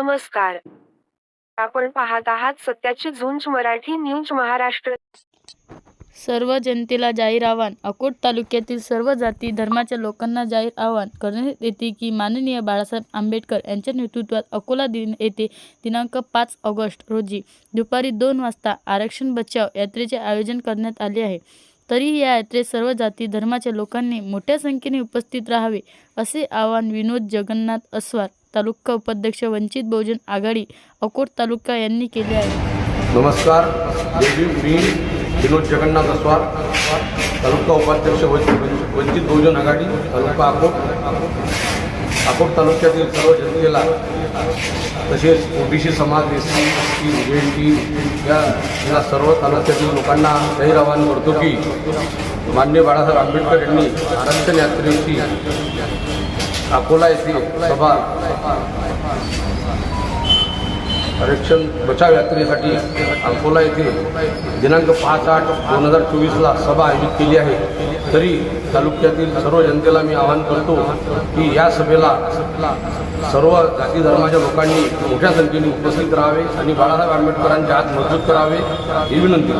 नमस्कार. आपण पाहत आहात सत्याची झुंज मराठी न्यूज महाराष्ट्र. सर्व जनतेला जाहीर आवाहन. अकोट तालुक्यातील सर्व जाती धर्माच्या लोकांना जाहीर आवाहन करण्यात येते की माननीय बाळासाहेब आंबेडकर यांच्या नेतृत्वात अकोला येथे दिनांक 5 ऑगस्ट रोजी दुपारी 2 वाजता आरक्षण बचाव यात्रेचे आयोजन करण्यात आले आहे. तरीही या यात्रेत सर्व जाती धर्माच्या लोकांनी मोठ्या संख्येने उपस्थित राहावे असे आवाहन विनोद जगन्नाथ असवार, तालुका उपाध्यक्ष वंचित बहुजन आघाडी अकोट तालुका यांनी केले आहे. नमस्कार. मी विनोद जगन्नाथ असवार, तालुका उपाध्यक्ष वंचित बहुजन आघाडी तालुका अकोट तालुक्यातील सर्व जनतेला तसेच ओबीसी समाज, एससी, एसटी या सर्व तालुक्यातील लोकांना जाहीर आवाहन करतो की माननीय बाळासाहेब आंबेडकर यांनी आरक्षण यात्रेची अकोला येथे सभा आरक्षण बचाव यात्रेसाठी अकोला येथे दिनांक 5/8/2024 सभा आयोजित केली आहे. तरी तालुक्यातील सर्व जनतेला मी आवाहन करतो की या सभेला सर्व जाती धर्माच्या लोकांनी मोठ्या संख्येने उपस्थित राहावे आणि बाळासाहेब आंबेडकरांचे हात मजबूत करावे ही विनंती.